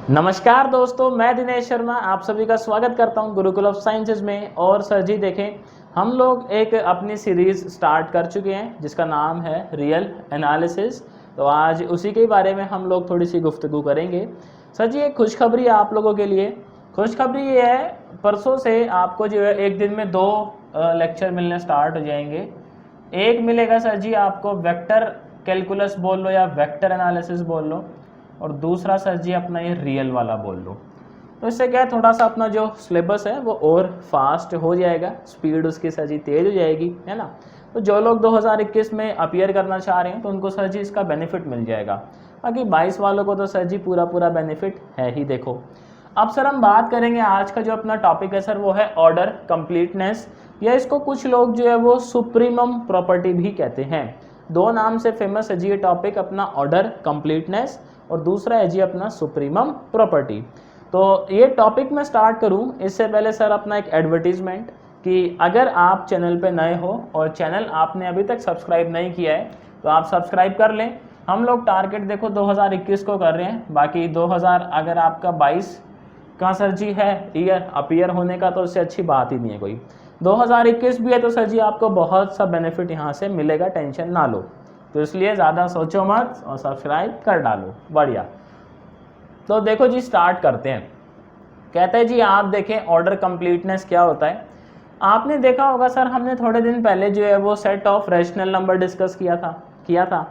नमस्कार दोस्तों, मैं दिनेश शर्मा आप सभी का स्वागत करता हूं गुरुकुल ऑफ साइंसेज में। और सर जी देखें, हम लोग एक अपनी सीरीज़ स्टार्ट कर चुके हैं जिसका नाम है रियल एनालिसिस। तो आज उसी के बारे में हम लोग थोड़ी सी गुफ्तगू करेंगे। सर जी, एक खुशखबरी है आप लोगों के लिए। खुशखबरी ये है, परसों से आपको जो है एक दिन में 2 लेक्चर मिलने स्टार्ट हो जाएंगे। एक मिलेगा सर जी आपको वेक्टर कैलकुलस बोल लो या वेक्टर एनालिसिस बोल लो, और दूसरा सर जी अपना ये रियल वाला बोल लो। तो इससे क्या है, थोड़ा सा अपना जो सिलेबस है वो और फास्ट हो जाएगा, स्पीड उसकी सर जी तेज हो जाएगी, है ना। तो जो लोग 2021 में अपीयर करना चाह रहे हैं तो उनको सर जी इसका बेनिफिट मिल जाएगा। बाकी 22 वालों को तो सर जी पूरा पूरा बेनिफिट है ही। देखो अब सर हम बात करेंगे, आज का जो अपना टॉपिक है सर वो है ऑर्डर कंप्लीटनेस, या इसको कुछ लोग जो है वो सुप्रीमम प्रॉपर्टी भी कहते हैं। दो नाम से फेमस है जी ये टॉपिक, अपना ऑर्डर कंप्लीटनेस और दूसरा है जी अपना सुप्रीमम प्रॉपर्टी। तो ये टॉपिक मैं स्टार्ट करूं इससे पहले सर अपना एक एडवर्टीजमेंट, कि अगर आप चैनल पे नए हो और चैनल आपने अभी तक सब्सक्राइब नहीं किया है तो आप सब्सक्राइब कर लें। हम लोग टारगेट देखो 2021 को कर रहे हैं, बाकी 2000 अगर आपका 22 का सर जी है ईयर अपीयर होने का तो उससे अच्छी बात ही नहीं है कोई। 2021 भी है तो सर जी आपको बहुत सा बेनिफिट यहाँ से मिलेगा, टेंशन ना लो। तो इसलिए ज़्यादा सोचो मत और सब्सक्राइब कर डालो, बढ़िया। तो देखो जी स्टार्ट करते हैं। कहते हैं जी आप देखें ऑर्डर कंप्लीटनेस क्या होता है। आपने देखा होगा सर, हमने थोड़े दिन पहले जो है वो set of rational number discuss किया था।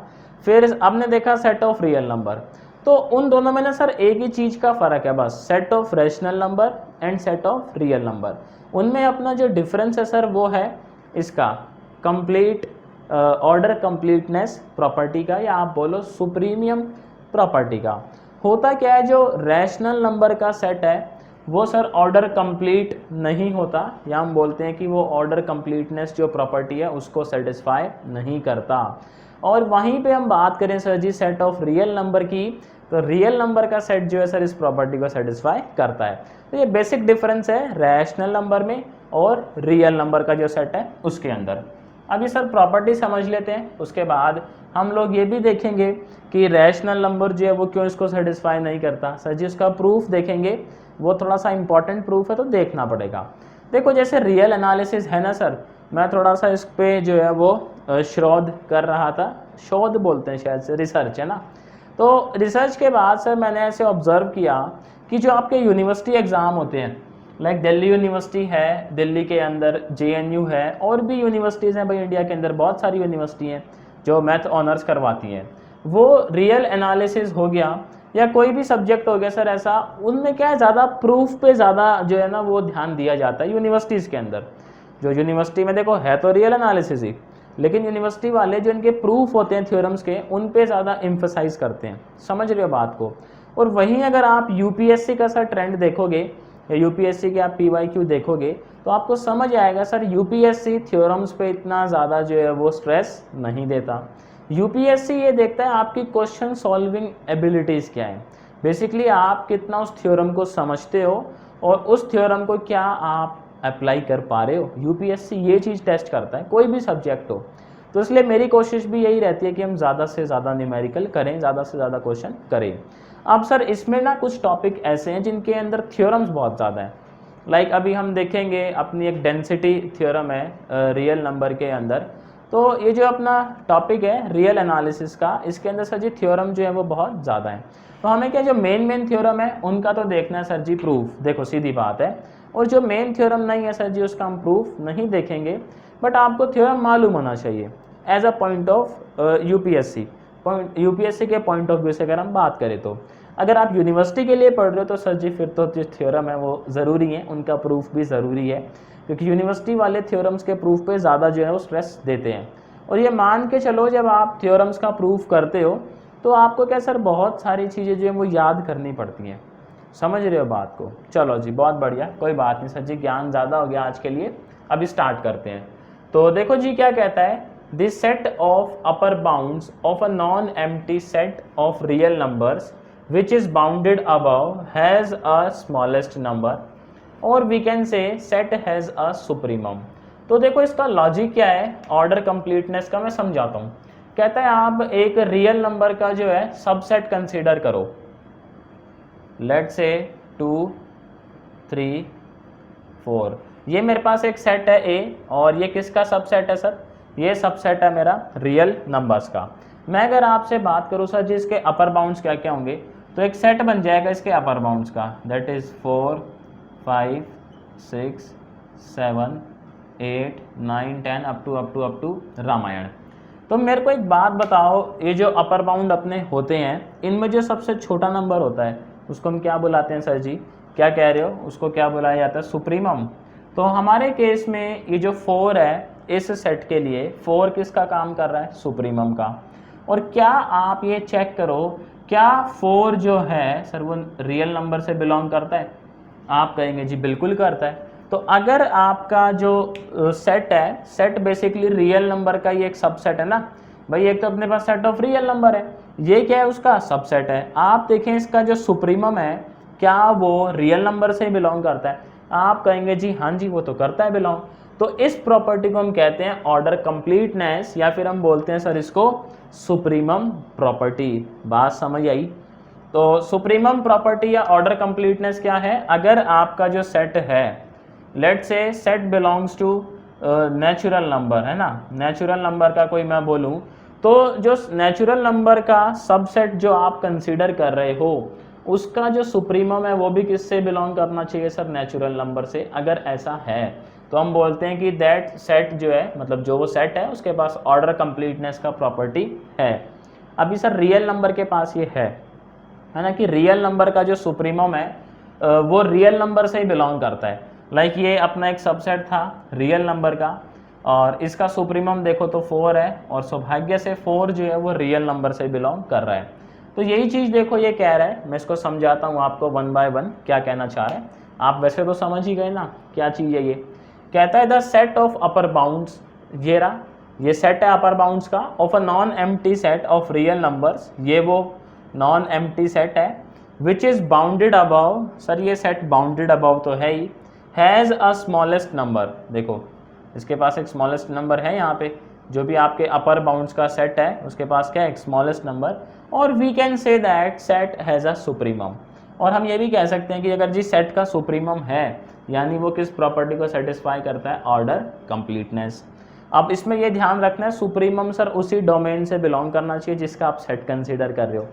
फिर आपने देखा सेट ऑफ रियल नंबर। तो उन दोनों में ना सर एक ही चीज़ का फ़र्क है बस, set of rational number and set of real number. उनमें अपना जो डिफरेंस है सर वो है इसका कंप्लीट ऑर्डर कंप्लीटनेस प्रॉपर्टी का, या आप बोलो सुप्रीमियम प्रॉपर्टी का। होता क्या है, जो रैशनल नंबर का सेट है वो सर ऑर्डर कंप्लीट नहीं होता, या हम बोलते हैं कि वो ऑर्डर कंप्लीटनेस जो प्रॉपर्टी है उसको सेटिस्फाई नहीं करता। और वहीं पे हम बात करें sir ji set of real number की, तो रियल नंबर का सेट जो है सर इस प्रॉपर्टी को सेटिस्फाई करता है। तो ये बेसिक डिफरेंस है रैशनल नंबर में और रियल नंबर का जो सेट है उसके अंदर। अभी सर प्रॉपर्टी समझ लेते हैं, उसके बाद हम लोग ये भी देखेंगे कि रैशनल नंबर जो है वो क्यों इसको सेटिस्फाई नहीं करता। सर जी उसका प्रूफ देखेंगे, वो थोड़ा सा इंपॉर्टेंट प्रूफ है तो देखना पड़ेगा। देखो जैसे रियल एनालिसिस है ना सर, मैं थोड़ा सा इस पे जो है वो शोध कर रहा था, शोध बोलते हैं शायद से, रिसर्च है ना। तो रिसर्च के बाद सर मैंने ऐसे ऑब्जर्व किया कि जो आपके यूनिवर्सिटी एग्ज़ाम होते हैं, लाइक दिल्ली यूनिवर्सिटी है, दिल्ली के अंदर JNU है, और भी यूनिवर्सिटीज़ हैं भाई इंडिया के अंदर, बहुत सारी यूनिवर्सिटी हैं जो मैथ ऑनर्स करवाती हैं। वो रियल एनालिसिस हो गया या कोई भी सब्जेक्ट हो गया सर ऐसा, उनमें क्या है ज़्यादा प्रूफ पे ज़्यादा जो है ना वो ध्यान दिया जाता है यूनिवर्सिटीज़ के अंदर। जो यूनिवर्सिटी में देखो है तो रियल एनालिसिस ही, लेकिन यूनिवर्सिटी वाले जो इनके प्रूफ होते हैं थ्योरम्स के, उन पे ज़्यादा एम्फसाइज करते हैं। समझ रहे हो बात को। और वहीं अगर आप UPSC का सर ट्रेंड देखोगे या UPSC के आप PYQ देखोगे तो आपको समझ आएगा सर UPSC थ्योरम्स पे इतना ज़्यादा जो है वो स्ट्रेस नहीं देता। UPSC ये देखता है आपकी क्वेश्चन सॉल्विंग एबिलिटीज़ क्या है, बेसिकली आप कितना उस थ्योरम को समझते हो और उस थ्योरम को क्या आप अप्लाई कर पा रहे हो। UPSC ये चीज़ टेस्ट करता है, कोई भी सब्जेक्ट हो। तो इसलिए मेरी कोशिश भी यही रहती है कि हम ज़्यादा से ज़्यादा न्यूमेरिकल करें, ज़्यादा से ज़्यादा क्वेश्चन करें। अब सर इसमें ना कुछ टॉपिक ऐसे हैं जिनके अंदर थ्योरम्स बहुत ज़्यादा हैं। लाइक अभी हम देखेंगे अपनी एक डेंसिटी थ्योरम है रियल नंबर के अंदर। तो ये जो अपना टॉपिक है रियल एनालिसिस का, इसके अंदर सर जी थ्योरम जो है वो बहुत ज़्यादा है। तो हमें क्या, जो मेन थ्योरम है उनका तो देखना है सर जी प्रूफ, देखो सीधी बात है। और जो मेन थ्योरम नहीं है सर जी उसका हम प्रूफ नहीं देखेंगे, बट आपको थ्योरम मालूम होना चाहिए as a point of UPSC के पॉइंट ऑफ व्यू से अगर हम बात करें। तो अगर आप यूनिवर्सिटी के लिए पढ़ रहे हो तो सर जी फिर तो जो थ्योरम है वो ज़रूरी है, उनका प्रूफ भी ज़रूरी है, क्योंकि यूनिवर्सिटी वाले थ्योरम्स के प्रूफ पे ज़्यादा जो है वो स्ट्रेस देते हैं। और ये मान के चलो जब आप थ्योरम्स का प्रूफ करते हो तो आपको क्या सर बहुत सारी चीज़ें जो है वो याद करनी पड़ती हैं। समझ रहे हो बात को। चलो जी बहुत बढ़िया, कोई बात नहीं सर जी, ज्ञान ज़्यादा हो गया आज के लिए। अभी स्टार्ट करते हैं। तो देखो जी क्या कहता है, this set of upper bounds of a non empty set of real numbers which is bounded above has a smallest number, और we can say set has a supremum। तो देखो इसका लॉजिक क्या है ऑर्डर कंप्लीटनेस का, मैं समझाता हूँ। कहता है आप एक रियल नंबर का जो है सबसेट कंसीडर करो, लेट से 2 3 4, ये मेरे पास एक सेट है ए, और ये किसका सबसेट है सर? ये सबसेट है मेरा रियल नंबर्स का। मैं अगर आपसे बात करूँ सर जी इसके अपर बाउंड्स क्या क्या होंगे, तो एक सेट बन जाएगा इसके अपर बाउंड्स का, that is 4 5 6 7 8 9 10 up to Ramayan. तो मेरे को एक बात बताओ, ये जो अपर बाउंड अपने होते हैं इनमें जो सबसे छोटा नंबर होता है उसको हम क्या बुलाते हैं सर जी? क्या कह रहे हो? उसको क्या बुलाया जाता है? सुप्रीमम। तो हमारे केस में ये जो 4 है, इस सेट के लिए 4 किसका काम कर रहा है? सुप्रीमम का। और क्या आप ये चेक करो, क्या 4 जो है सर वो रियल नंबर से बिलोंग करता है? आप कहेंगे जी बिल्कुल करता है। तो अगर आपका जो सेट है, सेट बेसिकली रियल नंबर का ही एक सबसेट है ना भाई, एक तो अपने पास सेट ऑफ रियल नंबर है, ये क्या है? उसका सबसेट है। आप देखें इसका जो सुप्रीमम है, क्या वो रियल नंबर से बिलोंग करता है? आप कहेंगे जी हाँ जी वो तो करता है बिलोंग। तो इस प्रॉपर्टी को हम कहते हैं ऑर्डर कंप्लीटनेस, या फिर हम बोलते हैं सर इसको सुप्रीमम प्रॉपर्टी। बात समझ आई? तो सुप्रीमम प्रॉपर्टी या ऑर्डर कंप्लीटनेस क्या है? अगर आपका जो सेट है, let say set belongs to natural number, है ना, नेचुरल नंबर का कोई मैं बोलूं, तो जो नेचुरल नंबर का सबसेट जो आप कंसीडर कर रहे हो उसका जो सुप्रीमम है वो भी किससे बिलोंग करना चाहिए सर? नेचुरल नंबर से। अगर ऐसा है तो हम बोलते हैं कि दैट सेट जो है, मतलब जो वो सेट है उसके पास ऑर्डर कंप्लीटनेस का प्रॉपर्टी है। अभी सर रियल नंबर के पास ये है ना, कि रियल नंबर का जो सुप्रीमम है वो रियल नंबर से ही बिलोंग करता है। लाइक ये अपना एक सबसेट था रियल नंबर का, और इसका सुप्रीमम देखो तो 4 है, और सौभाग्य से 4 जो है वो रियल नंबर से बिलोंग कर रहा है। तो यही चीज़ देखो ये कह रहा है, मैं इसको समझाता हूँ आपको 1 बाय 1 क्या कहना चाह रहा है। आप वैसे तो समझ ही गए ना क्या चीज़ है ये। कहता है the set of upper bounds, ये रहा, ये सेट है अपर बाउंड्स का, of a non empty set of real numbers, ये वो नॉन एम्प्टी सेट है, which is bounded above, sir ये सेट बाउंडेड अबव तो है ही, हैज़ अ स्मॉलेस्ट नंबर, देखो इसके पास एक स्मॉलेस्ट नंबर है यहाँ पे, जो भी आपके अपर बाउंड्स का सेट है उसके पास क्या है? एक स्मॉलेस्ट नंबर। और we can say that set has a supremum, और हम ये भी कह सकते हैं कि अगर जी सेट का सुप्रीमम है यानी वो किस प्रॉपर्टी को सेटिस्फाई करता है? Order completeness. अब इसमें ये ध्यान रखना है सुप्रीमम सर उसी डोमेन से बिलोंग करना चाहिए जिसका आप सेट कंसीडर कर रहे हो।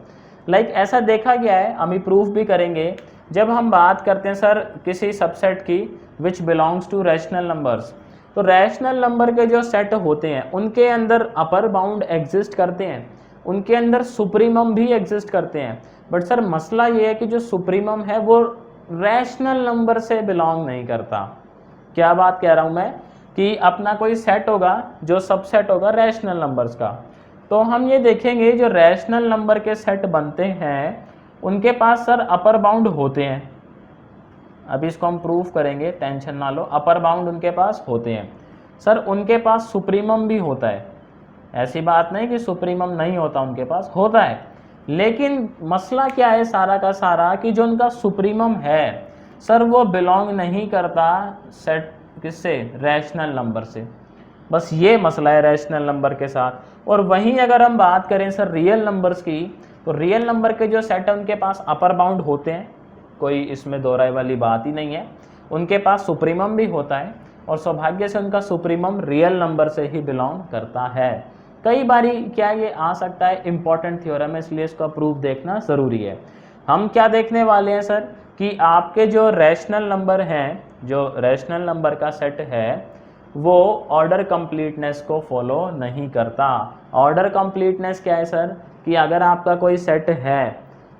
लाइक ऐसा देखा गया है, हम प्रूफ भी करेंगे, जब हम बात करते हैं सर किसी सबसेट की which belongs to rational numbers, तो रैशनल नंबर के जो सेट होते हैं उनके अंदर अपर बाउंड एग्जिस्ट करते हैं, उनके अंदर सुप्रीमम भी एग्जिस्ट करते हैं। बट सर मसला ये है कि जो सुप्रीमम है वो रैशनल नंबर से बिलोंग नहीं करता। क्या बात कह रहा हूँ मैं? कि अपना कोई सेट होगा जो सबसेट होगा रैशनल नंबर्स का, तो हम ये देखेंगे जो रैशनल नंबर के सेट बनते हैं उनके पास सर अपर बाउंड होते हैं। अभी इसको हम प्रूफ करेंगे, टेंशन ना लो। अपर बाउंड उनके पास होते हैं सर, उनके पास सुप्रीमम भी होता है, ऐसी बात नहीं कि सुप्रीमम नहीं होता, उनके पास होता है। लेकिन मसला क्या है सारा का सारा, कि जो उनका सुप्रीमम है सर वो बिलोंग नहीं करता सेट किससे? रैशनल नंबर से। बस ये मसला है रैशनल नंबर के साथ। और वहीं अगर हम बात करें सर रियल नंबर्स की, तो रियल नंबर के जो सेट है उनके पास अपर बाउंड होते हैं, कोई इसमें दो राय वाली बात ही नहीं है, उनके पास सुप्रीमम भी होता है, और सौभाग्य से उनका सुप्रीमम रियल नंबर से ही बिलोंग करता है। कई बारी क्या ये आ सकता है, इंपॉर्टेंट थ्योरम है, इसलिए इसका प्रूफ देखना ज़रूरी है। हम क्या देखने वाले हैं सर, कि आपके जो रैशनल नंबर हैं, जो रैशनल नंबर का सेट है वो ऑर्डर कंप्लीटनेस को फॉलो नहीं करता। ऑर्डर कंप्लीटनेस क्या है सर, कि अगर आपका कोई सेट है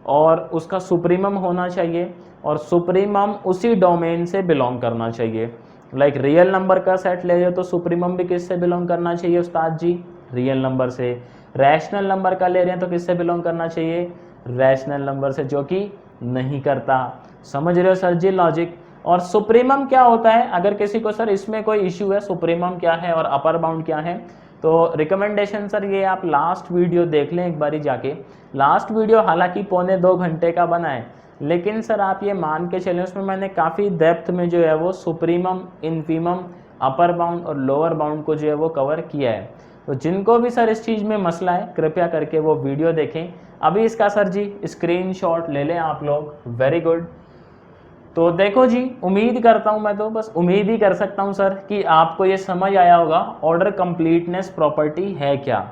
और उसका सुप्रीमम होना चाहिए, और सुप्रीमम उसी डोमेन से बिलोंग करना चाहिए। लाइक रियल नंबर का सेट ले रहे हो तो सुप्रीमम भी किससे बिलोंग करना चाहिए उस्ताद जी? रियल नंबर से। रैशनल नंबर का ले रहे हैं तो किससे बिलोंग करना चाहिए? रैशनल नंबर से, जो कि नहीं करता। समझ रहे हो सर जी लॉजिक? और सुप्रीमम क्या होता है, अगर किसी को सर इसमें कोई इश्यू है सुप्रीमम क्या है और अपर बाउंड क्या है, तो रिकमेंडेशन सर ये आप लास्ट वीडियो देख लें एक बारी जाके। लास्ट वीडियो हालांकि 1.25 घंटे का बना है, लेकिन सर आप ये मान के चलें उसमें मैंने काफ़ी डेप्थ में जो है वो सुप्रीमम, इन्फीमम, अपर बाउंड और लोअर बाउंड को जो है वो कवर किया है। तो जिनको भी सर इस चीज़ में मसला है कृपया करके वो वीडियो देखें। अभी इसका सर जी स्क्रीनशॉट ले लें आप लोग, वेरी गुड। तो देखो जी, उम्मीद करता हूँ, मैं तो बस उम्मीद ही कर सकता हूँ सर कि आपको ये समझ आया होगा ऑर्डर कंप्लीटनेस प्रॉपर्टी है क्या,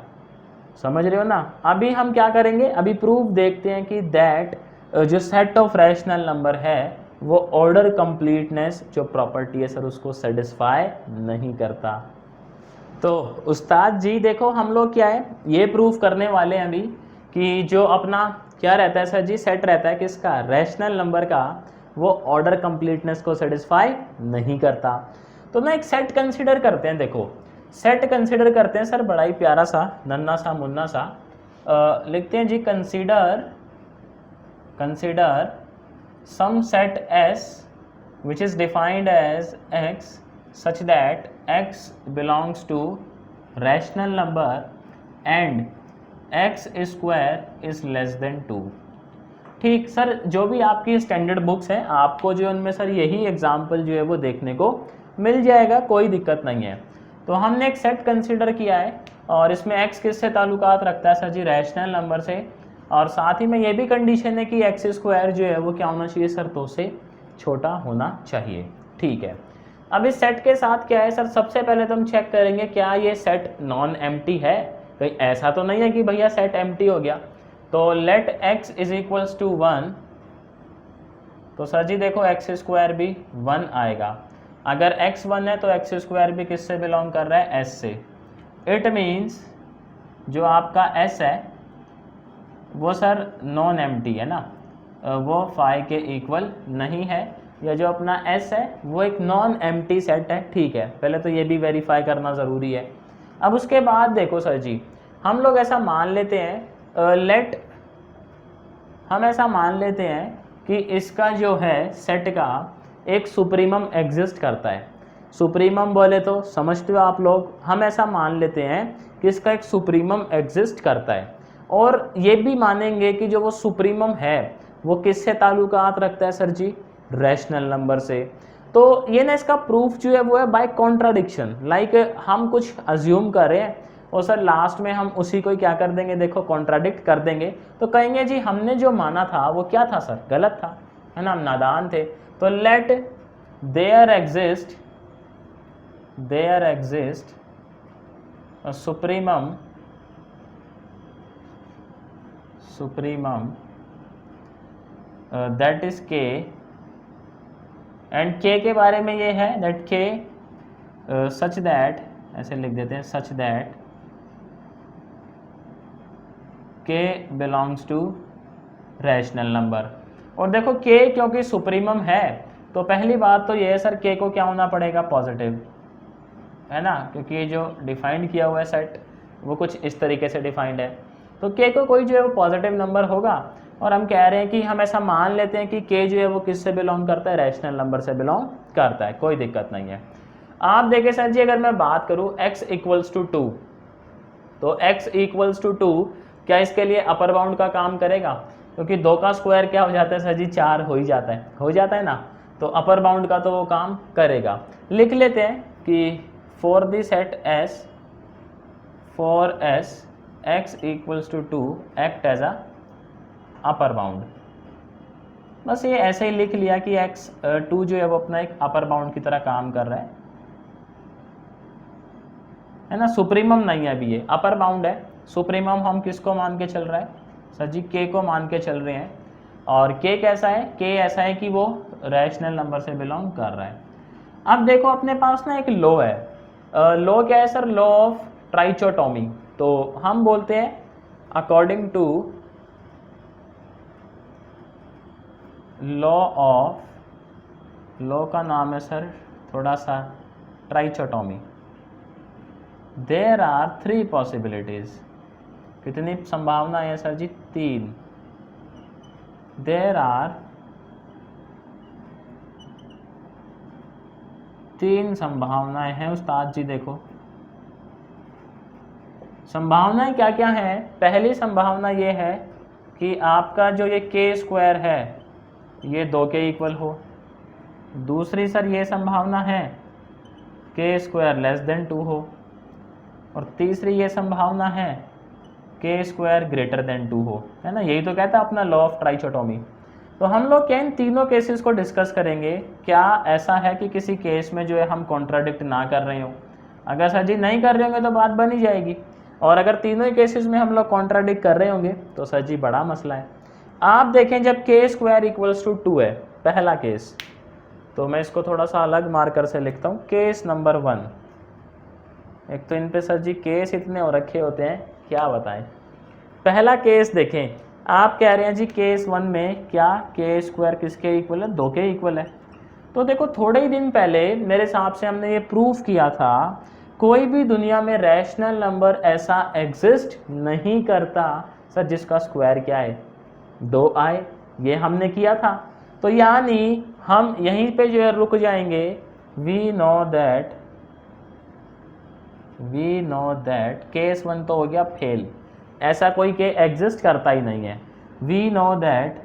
समझ रहे हो ना। अभी हम क्या करेंगे, अभी प्रूफ देखते हैं कि दैट जो सेट ऑफ रैशनल नंबर है वो ऑर्डर कंप्लीटनेस जो प्रॉपर्टी है सर उसको सेटिस्फाई नहीं करता। तो उस्ताद जी देखो हम लोग क्या है ये प्रूफ करने वाले हैं अभी कि जो अपना क्या रहता है सर जी, सेट रहता है किसका, रैशनल नंबर का, वो ऑर्डर कंप्लीटनेस को सेटिस्फाई नहीं करता। तो ना एक सेट कंसीडर करते हैं, देखो सेट कंसीडर करते हैं सर, बड़ा ही प्यारा सा नन्ना सा मुन्ना सा लिखते हैं जी, consider some set S which is defined as X such that X belongs to rational number and X square is less than 2। ठीक सर, जो भी आपकी स्टैंडर्ड बुक्स हैं आपको जो उनमें सर यही एग्जाम्पल जो है वो देखने को मिल जाएगा, कोई दिक्कत नहीं है। तो हमने एक सेट कंसीडर किया है और इसमें x किससे ताल्लुकात रखता है सर जी, रैशनल नंबर से, और साथ ही में ये भी कंडीशन है कि x स्क्वायर जो है वो क्या होना चाहिए सर, 2 से छोटा होना चाहिए। ठीक है, अब इस सेट के साथ क्या है सर, सबसे पहले तो हम चेक करेंगे क्या ये सेट नॉन एम्प्टी है, कहीं ऐसा तो नहीं है कि भैया सेट एम्प्टी हो गया। तो let x is equals to 1, तो सर जी देखो x स्क्वायर भी 1 आएगा। अगर x 1 है तो x स्क्वायर भी किससे बिलोंग कर रहा है, s से। इट मीन्स जो आपका s है वो सर नॉन एम्प्टी है ना, वो 5 के इक्वल नहीं है, या जो अपना s है वो एक नॉन एम्प्टी सेट है। ठीक है, पहले तो ये भी वेरीफाई करना ज़रूरी है। अब उसके बाद देखो सर जी, हम लोग ऐसा मान लेते हैं हम ऐसा मान लेते हैं कि इसका जो है सेट का एक सुप्रीमम एग्जिस्ट करता है। सुप्रीमम बोले तो समझते हो आप लोग, हम ऐसा मान लेते हैं कि इसका एक सुप्रीमम एग्जिस्ट करता है, और ये भी मानेंगे कि जो वो सुप्रीमम है वो किससे ताल्लुकात रखता है सर जी, रैशनल नंबर से। तो ये ना इसका प्रूफ जो है वो है बाय कॉन्ट्राडिक्शन, लाइक हम कुछ अज्यूम कर रहे हैं और सर लास्ट में हम उसी को क्या कर देंगे, देखो कॉन्ट्राडिक्ट कर देंगे, तो कहेंगे जी हमने जो माना था वो क्या था सर, गलत था, है ना, हम नादान थे। तो let there exist supremum that is K, and K K बारे में ये है दैट के सच दैट, ऐसे लिख देते हैं, सच दैट के बिलोंग्स टू रैशनल नंबर। और देखो के क्योंकि सुप्रीमम है तो पहली बात तो ये है सर, के को क्या होना पड़ेगा, पॉजिटिव, है ना, क्योंकि ये जो डिफाइंड किया हुआ है सेट वो कुछ इस तरीके से डिफाइंड है, तो के को कोई जो है वो पॉजिटिव नंबर होगा। और हम कह रहे हैं कि हम ऐसा मान लेते हैं कि के जो है वो किससे बिलोंग करता है, रैशनल नंबर से बिलोंग करता है, कोई दिक्कत नहीं है। आप देखिए सर जी, अगर मैं बात करूँ x इक्वल्स टू 2, तो x इक्वल्स टू 2 क्या इसके लिए अपर बाउंड का काम करेगा, क्योंकि 2 का स्क्वायर क्या हो जाता है सर जी, 4 हो ही जाता है ना, तो अपर बाउंड का तो वो काम करेगा। लिख लेते हैं कि for the set S for S x इक्वल्स टू 2 act as a upper bound. बस ये ऐसे ही लिख लिया कि x 2 जो है वो अपना एक अपर बाउंड की तरह काम कर रहा है ना, सुप्रीमम नहीं है अभी, ये अपर बाउंड है। सुप्रीमम हम किसको मान के चल रहा है सर जी, के को मान के चल रहे हैं, और के कैसा है, के ऐसा है कि वो रैशनल नंबर से बिलोंग कर रहा है। अब देखो अपने पास ना एक लॉ है, लॉ क्या है सर, लॉ ऑफ ट्राइचोटोमी। तो हम बोलते हैं अकॉर्डिंग टू लॉ का नाम है सर थोड़ा सा ट्राइचोटोमी। देयर आर 3 पॉसिबिलिटीज, कितनी संभावनाएं हैं सर जी, 3। देयर आर 3 संभावनाएं हैं उस्ताद जी। देखो संभावनाएं क्या क्या हैं, पहली संभावना ये है कि आपका जो ये के स्क्वायर है ये 2 के इक्वल हो। दूसरी सर ये संभावना है के स्क्वायर लेस देन 2 हो। और तीसरी ये संभावना है के स्क्वायर ग्रेटर देन 2 हो, है ना, यही तो कहता है अपना लॉ ऑफ ट्राइकोटोमी। तो हम लोग क्या इन तीनों केसेस को डिस्कस करेंगे, क्या ऐसा है कि किसी केस में जो है हम कॉन्ट्राडिक्ट ना कर रहे हो। अगर सर जी नहीं कर रहे होंगे तो बात बन ही जाएगी, और अगर तीनों ही केसेस में हम लोग कॉन्ट्राडिक्ट कर रहे होंगे तो सर जी बड़ा मसला है। आप देखें जब के स्क्वायर इक्वल्स टू 2 है, पहला केस, तो मैं इसको थोड़ा सा अलग मार्कर से लिखता हूँ, केस नंबर 1। एक तो इन पे सर जी केस इतने हो रखे होते हैं, क्या बताएं। पहला केस देखें, आप कह रहे हैं जी केस 1 में क्या के स्क्वायर किसके इक्वल है, 2 के इक्वल है। तो देखो थोड़े ही दिन पहले मेरे हिसाब से हमने ये प्रूफ किया था, कोई भी दुनिया में रैशनल नंबर ऐसा एग्जिस्ट नहीं करता सर जिसका स्क्वायर क्या है, 2 आए, ये हमने किया था। तो यानी हम यहीं पे जो है रुक जाएंगे। वी नो दैट केस 1 तो हो गया फेल, ऐसा कोई के एग्जिस्ट करता ही नहीं है। We know that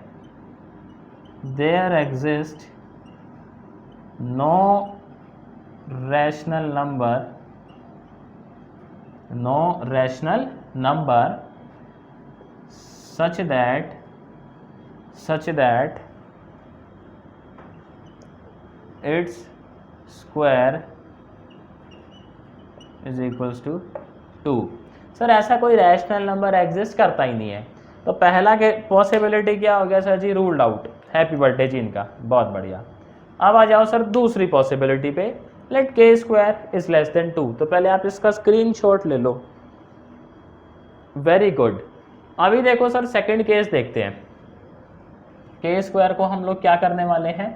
there exist no rational number such that its square is equals to 2। Sir ऐसा कोई रैशनल नंबर एग्जिस्ट करता ही नहीं है। तो पहला के पॉसिबिलिटी क्या हो गया सर जी, रूल्ड आउट। हैप्पी बर्थडे जी इनका, बहुत बढ़िया। अब आ जाओ सर दूसरी पॉसिबिलिटी पे, लेट के स्क्वायर इज लेस देन 2। तो पहले आप इसका स्क्रीनशॉट ले लो, वेरी गुड। अभी देखो सर सेकंड केस देखते हैं। के स्क्वायर को हम लोग क्या करने वाले हैं,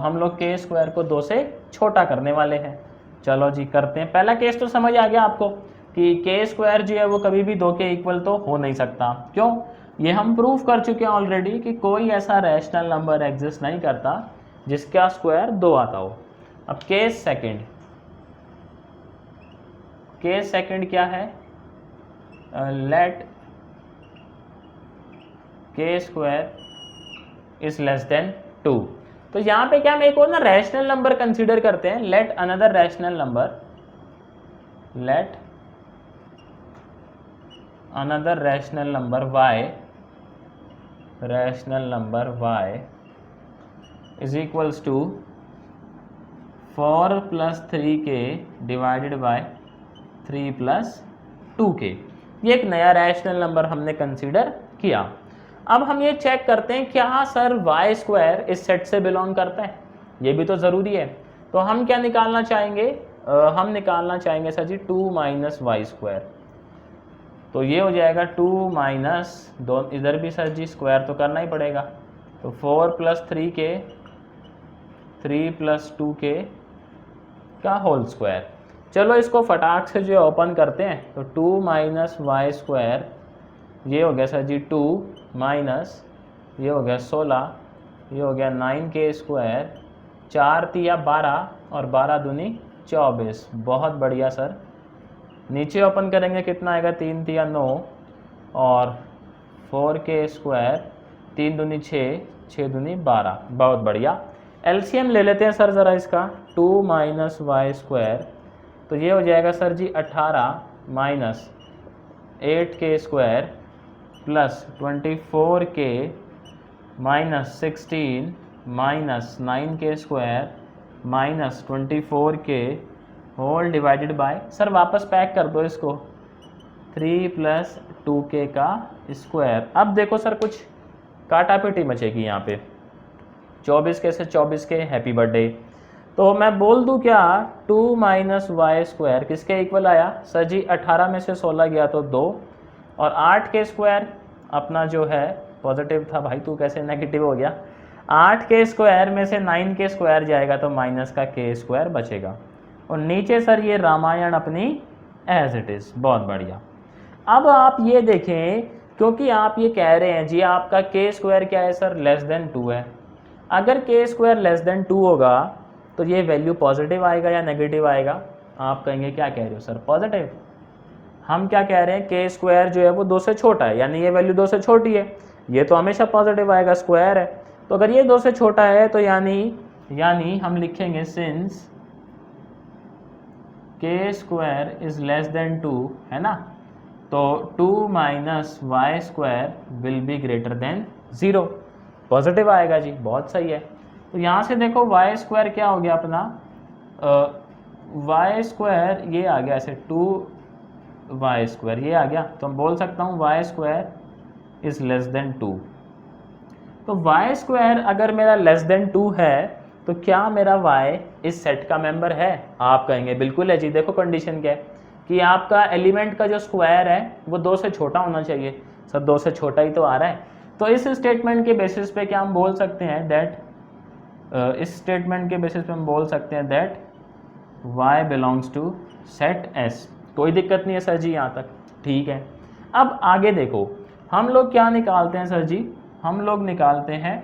हम लोग के स्क्वायर को 2 से छोटा करने वाले हैं। चलो जी करते हैं। पहला केस तो समझ आ गया आपको कि के स्क्वायर जो है वो कभी भी 2 के इक्वल तो हो नहीं सकता। क्यों, ये हम प्रूफ कर चुके हैं ऑलरेडी कि कोई ऐसा रैशनल नंबर एग्जिस्ट नहीं करता जिसका स्क्वायर 2 आता हो। अब केस सेकंड क्या है, लेट के स्क्वायर इज लेस देन 2। तो यहाँ पे क्या हम एक और ना रैशनल नंबर कंसीडर करते हैं, let another rational y is equals to 4 + 3k divided by 3 + 2k। ये एक नया रैशनल नंबर हमने कंसीडर किया। अब हम ये चेक करते हैं क्या सर वाई स्क्वायर इस सेट से बिलोंग करता है, ये भी तो ज़रूरी है। तो हम क्या निकालना चाहेंगे, हम निकालना चाहेंगे सर जी 2 - वाई स्क्वायर। तो ये हो जाएगा 2 माइनस दो, इधर भी सर जी स्क्वायर तो करना ही पड़ेगा। तो 4 + 3k 3 + 2k का होल स्क्वायर। चलो इसको फटाक से जो ओपन करते हैं, तो 2 - वाई स्क्वायर, ये हो गया सर जी 2 माइनस, ये हो गया 16, ये हो गया 9k स्क्वायर, 4 तिया 12 और 12 दूनी 24। बहुत बढ़िया सर। नीचे ओपन करेंगे कितना आएगा, 3 तिया 9 और 4k स्क्वायर, 3 दूनी 6, 6 दूनी 12। बहुत बढ़िया। एलसीएम ले लेते हैं सर ज़रा इसका, 2 - वाई स्क्वायर, तो ये हो जाएगा sir ji 18 minus 8k square plus 24k minus 16 minus 9k square minus 24k whole divided by, sir वापस पैक कर दो इसको, 3 + 2k का स्क्वायर। अब देखो सर कुछ काटापिटी मचेगी यहाँ पे, 24k से 24k, हैप्पी बर्थडे। तो मैं बोल दूँ क्या, 2 - वाई स्क्वायर किसके इक्वल आया सर जी, 18 में से 16 गया तो 2, और 8k स्क्वायर अपना जो है पॉजिटिव था, भाई तू कैसे नेगेटिव हो गया, 8k स्क्वायर में से 9k स्क्वायर जाएगा तो माइनस का k स्क्वायर बचेगा, और नीचे सर ये रामायण अपनी एज इट इज़। बहुत बढ़िया। अब आप ये देखें, क्योंकि आप ये कह रहे हैं जी आपका k स्क्वायर क्या है सर, लेस देन 2 है। अगर k स्क्वायर लेस देन 2 होगा तो ये वैल्यू पॉजिटिव आएगा या नेगेटिव आएगा, आप कहेंगे क्या कह रहे हो सर, पॉजिटिव। हम क्या कह रहे हैं, k स्क्वायर जो है वो 2 से छोटा है, यानी ये वैल्यू 2 से छोटी है, ये तो हमेशा पॉजिटिव आएगा, स्क्वायर है। तो अगर ये 2 से छोटा है तो यानी हम लिखेंगे since k square is less than 2, है ना, तो 2 minus Y square will be greater than 0, positive आएगा जी, बहुत सही है। तो यहाँ से देखो वाई स्क्वायर क्या हो गया अपना, वाई स्क्वायर ये आ गया ऐसे 2 वाई स्क्वायर ये आ गया, तो हम बोल सकता हूँ Y square is less than 2। तो वाई स्क्वायर अगर मेरा लेस देन 2 है तो क्या मेरा y इस सेट का मेंबर है? आप कहेंगे बिल्कुल है जी। देखो कंडीशन क्या है कि आपका एलिमेंट का जो स्क्वायर है वो 2 से छोटा होना चाहिए। सर 2 से छोटा ही तो आ रहा है। तो इस स्टेटमेंट के बेसिस पे क्या हम बोल सकते हैं दैट इस स्टेटमेंट के बेसिस पे हम बोल सकते हैं that y belongs to set S। कोई दिक्कत नहीं है सर जी यहाँ तक, ठीक है। अब आगे देखो हम लोग क्या निकालते हैं सर जी, हम लोग निकालते हैं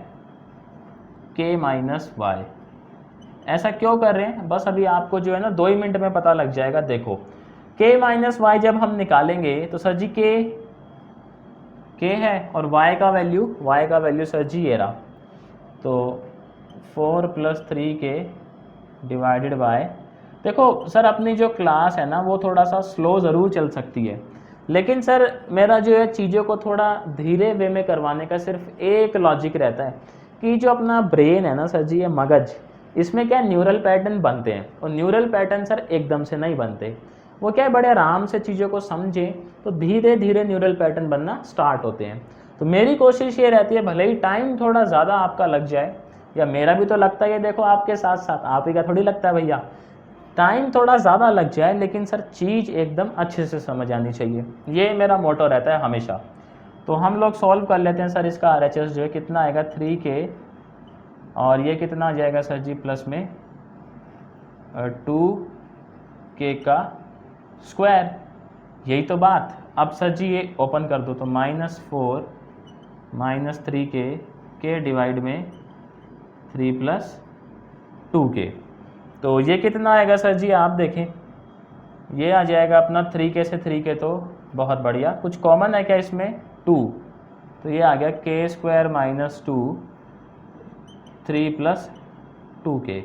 k माइनस वाई। ऐसा क्यों कर रहे हैं, बस अभी आपको जो है ना 2 ही मिनट में पता लग जाएगा। देखो k माइनस वाई जब हम निकालेंगे तो सर जी k है और y का वैल्यू सर जी ये रहा, तो 4 + 3k डिवाइडेड बाय। देखो सर अपनी जो क्लास है ना वो थोड़ा सा स्लो ज़रूर चल सकती है, लेकिन सर मेरा जो है चीज़ों को थोड़ा धीरे वे में करवाने का सिर्फ एक लॉजिक रहता है कि जो अपना ब्रेन है ना सर जी, ये मगज, इसमें क्या न्यूरल पैटर्न बनते हैं और न्यूरल पैटर्न सर एकदम से नहीं बनते। वो क्या है बड़े आराम से चीज़ों को समझें तो धीरे धीरे न्यूरल पैटर्न बनना स्टार्ट होते हैं। तो मेरी कोशिश ये रहती है भले ही टाइम थोड़ा ज़्यादा आपका लग जाए, या मेरा भी तो लगता है, देखो आपके साथ साथ आप ही का थोड़ी लगता है भैया, टाइम थोड़ा ज़्यादा लग जाए लेकिन सर चीज़ एकदम अच्छे से समझ आनी चाहिए, ये मेरा मोटो रहता है हमेशा। तो हम लोग सॉल्व कर लेते हैं सर। इसका RHS जो है कितना आएगा 3k और ये कितना आ जाएगा सर जी प्लस में 2k का स्क्वायर, यही तो बात। अब सर जी ये ओपन कर दो तो -4 - 3k k डिवाइड में 3 + 2k, तो ये कितना आएगा सर जी आप देखें, ये आ जाएगा अपना 3k से 3k, तो बहुत बढ़िया। कुछ कॉमन है क्या इसमें 2, तो ये आ गया k² - 2 3 + 2k।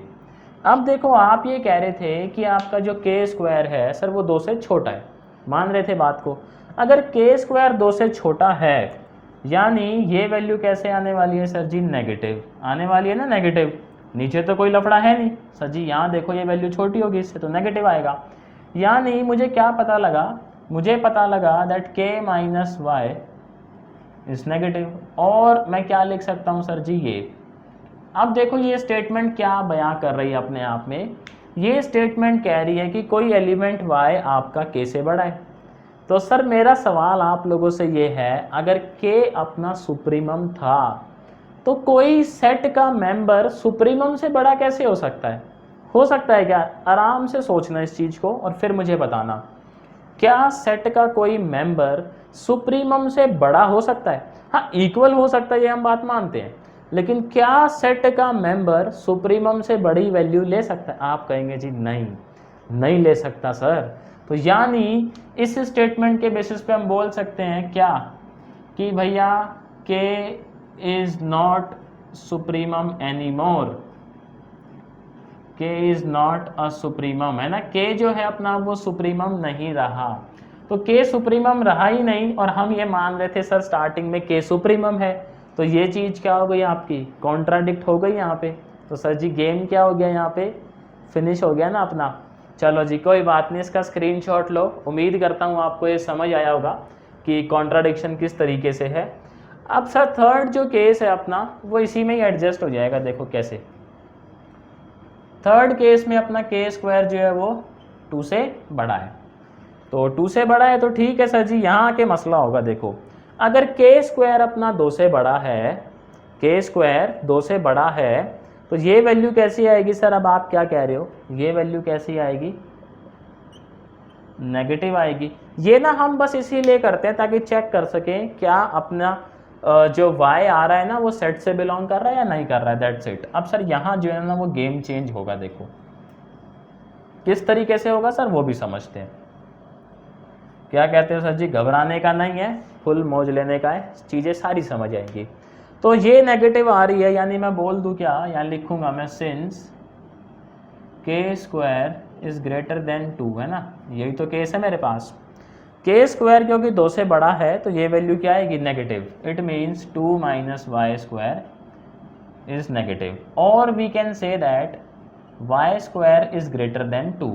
अब देखो आप ये कह रहे थे कि आपका जो k² है सर वो 2 से छोटा है, मान रहे थे बात को। अगर k² 2 से छोटा है यानी ये वैल्यू कैसे आने वाली है सर जी, नेगेटिव आने वाली है ना, नेगेटिव। नीचे तो कोई लफड़ा है नहीं सर जी, यहाँ देखो ये वैल्यू छोटी होगी इससे तो नेगेटिव आएगा। यानी मुझे क्या पता लगा, मुझे पता लगा that k minus Y is negative. और मैं क्या लिख सकता हूँ सर जी ये, अब देखो ये स्टेटमेंट क्या बयां कर रही है अपने आप में, ये स्टेटमेंट कह रही है कि कोई एलिमेंट y आपका k से बड़ा है। तो सर मेरा सवाल आप लोगों से ये है, अगर k अपना सुप्रीमम था तो कोई सेट का मेंबर सुप्रीमम से बड़ा कैसे हो सकता है? हो सकता है क्या? आराम से सोचना इस चीज़ को और फिर मुझे बताना, क्या सेट का कोई मेंबर सुप्रीमम से बड़ा हो सकता है? हाँ इक्वल हो सकता है, ये हम बात मानते हैं, लेकिन क्या सेट का मेंबर सुप्रीमम से बड़ी वैल्यू ले सकता है? आप कहेंगे जी नहीं, नहीं ले सकता सर। तो यानी इस स्टेटमेंट के बेसिस पे हम बोल सकते हैं क्या कि भैया k is not supremum any more, k is not a supremum, है ना, k जो है अपना वो सुप्रीमम नहीं रहा। तो k सुप्रीमम रहा ही नहीं और हम ये मान रहे थे सर स्टार्टिंग में k सुप्रीमम है, तो ये चीज़ क्या हो गई आपकी, कॉन्ट्राडिक्ट हो गई यहाँ पे। तो सर जी गेम क्या हो गया यहाँ पे, फिनिश हो गया ना अपना। चलो जी कोई बात नहीं, इसका स्क्रीनशॉट लो। उम्मीद करता हूँ आपको ये समझ आया होगा कि कॉन्ट्राडिक्शन किस तरीके से है। अब सर थर्ड जो केस है अपना वो इसी में ही एडजस्ट हो जाएगा। देखो कैसे, थर्ड केस में अपना k² जो है वो 2 से बड़ा है, तो 2 से बड़ा है तो ठीक है सर जी, यहाँ आके मसला होगा। देखो अगर k² अपना 2 से बड़ा है, k² 2 से बड़ा है तो ये वैल्यू कैसी आएगी सर? अब आप क्या कह रहे हो, ये वैल्यू कैसी आएगी, नेगेटिव आएगी। ये ना हम बस इसीलिए करते हैं ताकि चेक कर सकें क्या अपना जो y आ रहा है ना वो सेट से बिलोंग कर रहा है या नहीं कर रहा है, दैट्स इट। अब सर यहाँ जो है ना वो गेम चेंज होगा। देखो किस तरीके से होगा सर वो भी समझते हैं। क्या कहते हो सर जी, घबराने का नहीं है, फुल मौज लेने का है, चीज़ें सारी समझ आएंगी। तो ये नेगेटिव आ रही है, यानी मैं बोल दूं क्या, यहाँ लिखूंगा मैं since k² is greater than 2, है ना, यही तो केस है मेरे पास। के स्क्वायर क्योंकि 2 से बड़ा है तो ये वैल्यू क्या आएगी, negative. It means 2 minus Y square is negative, और we can say that Y square is greater than 2।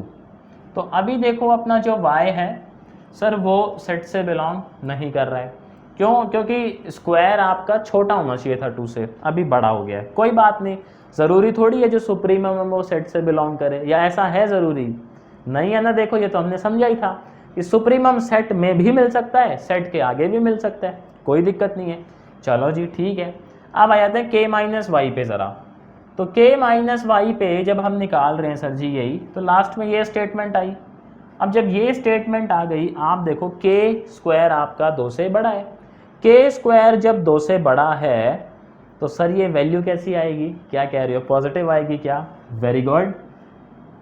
तो अभी देखो अपना जो y है सर वो सेट से बिलोंग नहीं कर रहा है। क्यों? क्योंकि स्क्वायर आपका छोटा होना चाहिए था 2 से, अभी बड़ा हो गया है। कोई बात नहीं, ज़रूरी थोड़ी है जो सुप्रीमम है वो सेट से बिलोंग करे, या ऐसा है ज़रूरी? नहीं है ना। देखो ये तो हमने समझा ही था कि सुप्रीमम सेट में भी मिल सकता है, सेट के आगे भी मिल सकता है, कोई दिक्कत नहीं है। चलो जी ठीक है। अब आ जाते हैं के माइनस वाई पे ज़रा। तो के माइनस वाई पे जब हम निकाल रहे हैं सर जी यही, तो लास्ट में ये स्टेटमेंट आई। अब जब ये स्टेटमेंट आ गई, आप देखो के स्क्वायर आपका 2 से बड़ा है। के स्क्वायर जब 2 से बड़ा है तो सर ये वैल्यू कैसी आएगी, क्या कह रही हो, पॉजिटिव आएगी क्या? Very good.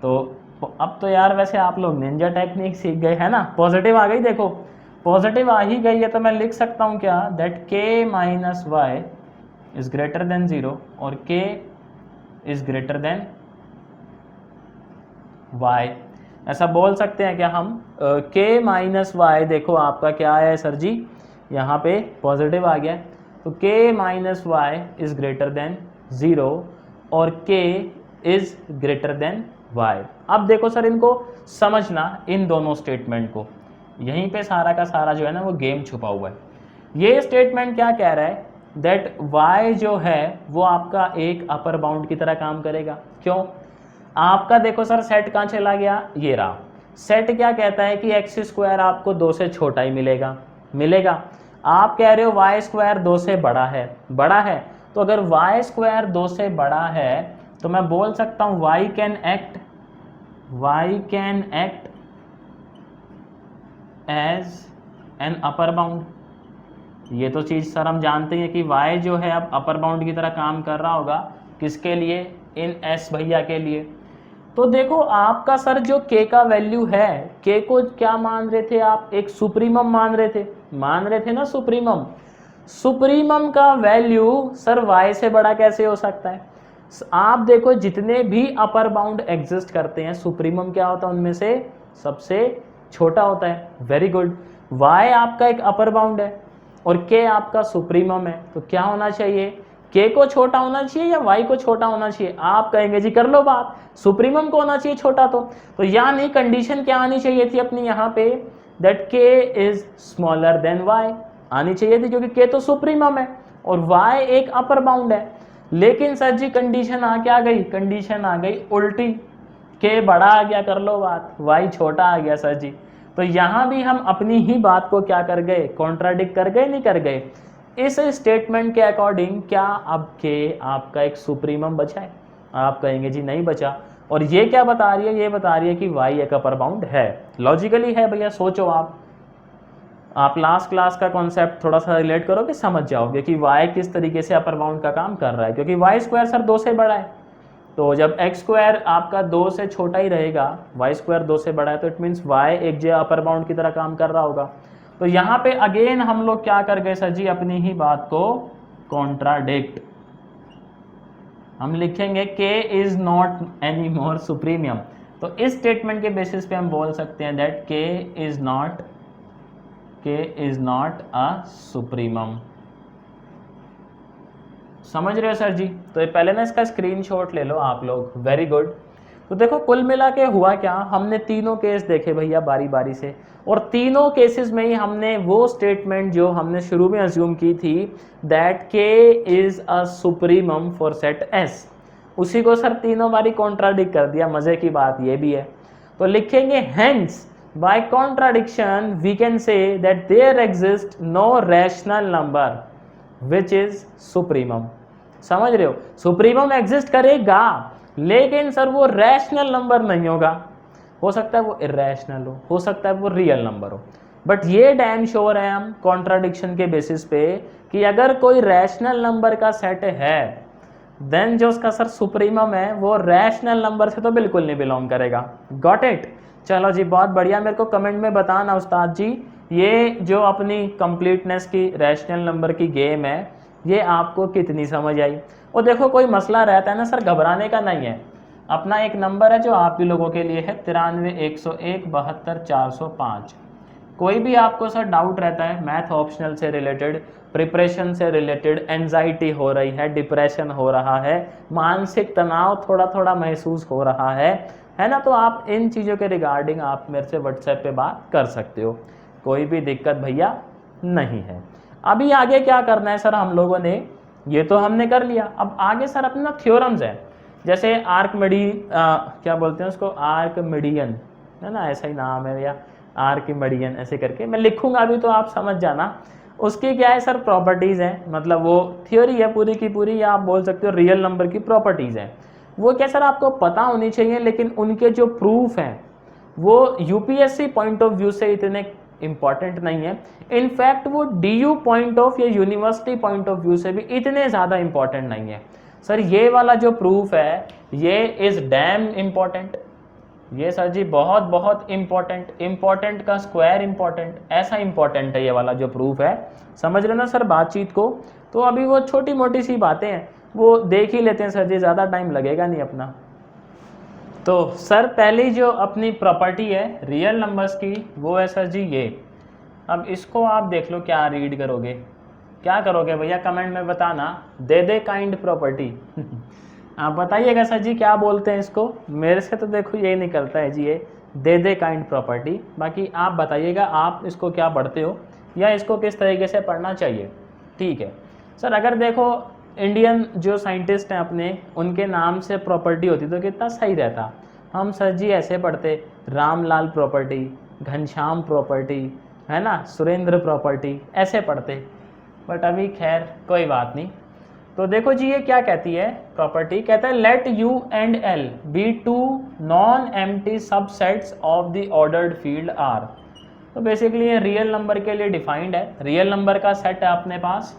तो अब तो यार वैसे आप लोग निंजा टेक्निक सीख गए है ना, पॉजिटिव आ गई। देखो पॉजिटिव आ ही गई है तो मैं लिख सकता हूँ क्या, that K minus Y is greater than 0 और के इज ग्रेटर देन y। ऐसा बोल सकते हैं क्या हम, k माइनस वाई, देखो आपका क्या है सर जी, यहाँ पे पॉजिटिव आ गया, तो k minus Y is greater than 0 और k is greater than y। अब देखो सर इनको समझना, इन दोनों स्टेटमेंट को, यहीं पे सारा का सारा जो है ना वो गेम छुपा हुआ है। ये स्टेटमेंट क्या कह रहा है, दैट y जो है वो आपका एक अपर बाउंड की तरह काम करेगा। क्यों? आपका देखो सर सेट कहाँ चला गया, ये रहा। सेट क्या कहता है कि एक्स स्क्वायर आपको 2 से छोटा ही मिलेगा। आप कह रहे हो वाई स्क्वायर 2 से बड़ा है। तो अगर वाई स्क्वायर 2 से बड़ा है तो मैं बोल सकता हूँ Y can act as an upper bound. ये तो चीज़ सर हम जानते हैं कि y जो है अब अपर बाउंड की तरह काम कर रहा होगा, किसके लिए, इन s भैया के लिए। तो देखो आपका सर जो k का वैल्यू है, k को क्या मान रहे थे आप, एक सुप्रीमम मान रहे थे ना, सुप्रीमम का वैल्यू सर y से बड़ा कैसे हो सकता है। आप देखो जितने भी अपर बाउंड एग्जिस्ट करते हैं, सुप्रीमम क्या होता है उनमें से सबसे छोटा होता है। Very good. y आपका एक अपर बाउंड है और k आपका सुप्रीमम है, तो क्या होना चाहिए, k को छोटा होना चाहिए या y को छोटा होना चाहिए? आप कहेंगे जी कर लो बात, सुप्रीमम को होना चाहिए छोटा। तो यानी कंडीशन क्या आनी चाहिए थी अपनी यहाँ पे, that k is smaller than y आनी चाहिए थी, क्योंकि k तो सुप्रीमम है और y एक अपर बाउंड है। लेकिन सर जी कंडीशन आ गई उल्टी, k बड़ा आ गया, कर लो बात, y छोटा आ गया सर जी। तो यहाँ भी हम अपनी ही बात को क्या कर गए, कॉन्ट्राडिक्ट कर गए, नहीं कर गए। इस स्टेटमेंट के अकॉर्डिंग क्या अब के आपका एक सुप्रीमम बचा है? आप कहेंगे जी नहीं बचा। और ये क्या बता रही है, ये बता रही है कि y एक अपर बाउंड है। लॉजिकली है भैया, सोचो आप लास्ट क्लास का कॉन्सेप्ट थोड़ा सा रिलेट करोगे, समझ जाओगे कि y किस तरीके से अपर बाउंड का काम कर रहा है, क्योंकि y स्क्वायर सर 2 से बड़ा है। तो जब x स्क्वायर आपका 2 से छोटा ही रहेगा, y स्क्वायर 2 से बड़ा है, तो इट मीन्स y एक जो अपर बाउंड की तरह काम कर रहा होगा। तो यहाँ पे अगेन हम लोग क्या कर गए सर जी, अपनी ही बात को कॉन्ट्राडिक्ट। हम लिखेंगे k is not any more supremum. तो इस स्टेटमेंट के बेसिस पे हम बोल सकते हैं that k is not a supremum. समझ रहे हो सर जी? तो ये पहले ना इसका स्क्रीनशॉट ले लो आप लोग। Very good. तो देखो कुल मिला के हुआ क्या, हमने तीनों केस देखे भैया बारी बारी से, और तीनों केसेस में ही हमने वो स्टेटमेंट जो हमने शुरू में अज्यूम की थी, that k is a supremum for set s, उसी को सर तीनों बारी कॉन्ट्राडिक्ट कर दिया। मजे की बात ये भी है। तो लिखेंगे hence by contradiction we can say that there exist no rational number which is supremum. समझ रहे हो? सुप्रीमम एग्जिस्ट करेगा लेकिन सर वो रैशनल नंबर नहीं होगा। हो सकता है वो इरेशनल हो सकता है वो रियल नंबर हो, बट ये डैम श्योर है हम कॉन्ट्राडिक्शन के बेसिस पे कि अगर कोई रैशनल नंबर का सेट है देन जो उसका सर सुप्रीमम है वो रैशनल नंबर से तो बिल्कुल नहीं बिलोंग करेगा। Got it? चलो जी बहुत बढ़िया। मेरे को कमेंट में बताना उस्ताद जी ये जो अपनी कंप्लीटनेस की रैशनल नंबर की गेम है ये आपको कितनी समझ आई। और देखो कोई मसला रहता है ना सर, घबराने का नहीं है। अपना एक नंबर है जो आप भी लोगों के लिए है 93 101 72 405। कोई भी आपको सर डाउट रहता है मैथ ऑप्शनल से रिलेटेड, प्रिपरेशन से रिलेटेड, एंजाइटी हो रही है, डिप्रेशन हो रहा है, मानसिक तनाव थोड़ा थोड़ा महसूस हो रहा है ना, तो आप इन चीज़ों के रिगार्डिंग आप मेरे से व्हाट्सएप पे बात कर सकते हो, कोई भी दिक्कत भैया नहीं है। अभी आगे क्या करना है सर हम लोगों ने, ये तो हमने कर लिया, अब आगे सर अपना थ्योरम्स है, जैसे क्या बोलते हैं उसको, आर्कमिडियन है ना, ऐसा ही नाम है, या आर्किमिडियन ऐसे करके मैं लिखूंगा अभी तो आप समझ जाना। उसकी क्या है सर, प्रॉपर्टीज़ हैं, मतलब वो थ्योरी है पूरी की पूरी, या आप बोल सकते हो रियल नंबर की प्रॉपर्टीज़ हैं। वो क्या सर आपको पता होनी चाहिए, लेकिन उनके जो प्रूफ हैं वो यूपीएससी पॉइंट ऑफ व्यू से इतने इंपॉर्टेंट नहीं है, इनफैक्ट वो डीयू पॉइंट ऑफ या यूनिवर्सिटी पॉइंट ऑफ व्यू से भी इतने ज़्यादा इंपॉर्टेंट नहीं है। सर ये वाला जो प्रूफ है ये इज़ डैम इम्पॉर्टेंट, ये सर जी बहुत बहुत इम्पॉर्टेंट का स्क्वायर इम्पॉर्टेंट, ऐसा इम्पॉर्टेंट है ये वाला जो प्रूफ है, समझ रहे ना सर बातचीत को। तो अभी वो छोटी मोटी सी बातें हैं वो देख ही लेते हैं सर जी, ज़्यादा टाइम लगेगा नहीं अपना। तो सर पहली जो अपनी प्रॉपर्टी है रियल नंबर्स की वो है सर जी ये, अब इसको आप देख लो क्या रीड करोगे, क्या करोगे भैया कमेंट में बताना, दे काइंड प्रॉपर्टी आप बताइएगा सर जी क्या बोलते हैं इसको, मेरे से तो देखो ये निकलता है जी ये दे काइंड प्रॉपर्टी, बाकी आप बताइएगा आप इसको क्या पढ़ते हो या इसको किस तरीके से पढ़ना चाहिए। ठीक है सर, अगर देखो इंडियन जो साइंटिस्ट हैं अपने, उनके नाम से प्रॉपर्टी होती तो कितना सही रहता, हम सर जी ऐसे पढ़ते रामलाल प्रॉपर्टी, घनश्याम प्रॉपर्टी, है ना, सुरेंद्र प्रॉपर्टी, ऐसे पढ़ते, बट अभी खैर कोई बात नहीं। तो देखो जी ये क्या कहती है प्रॉपर्टी, कहता है let U and L be two non empty subsets of the ordered field R. तो बेसिकली ये रियल नंबर के लिए डिफाइंड है, रियल नंबर का सेट है अपने पास,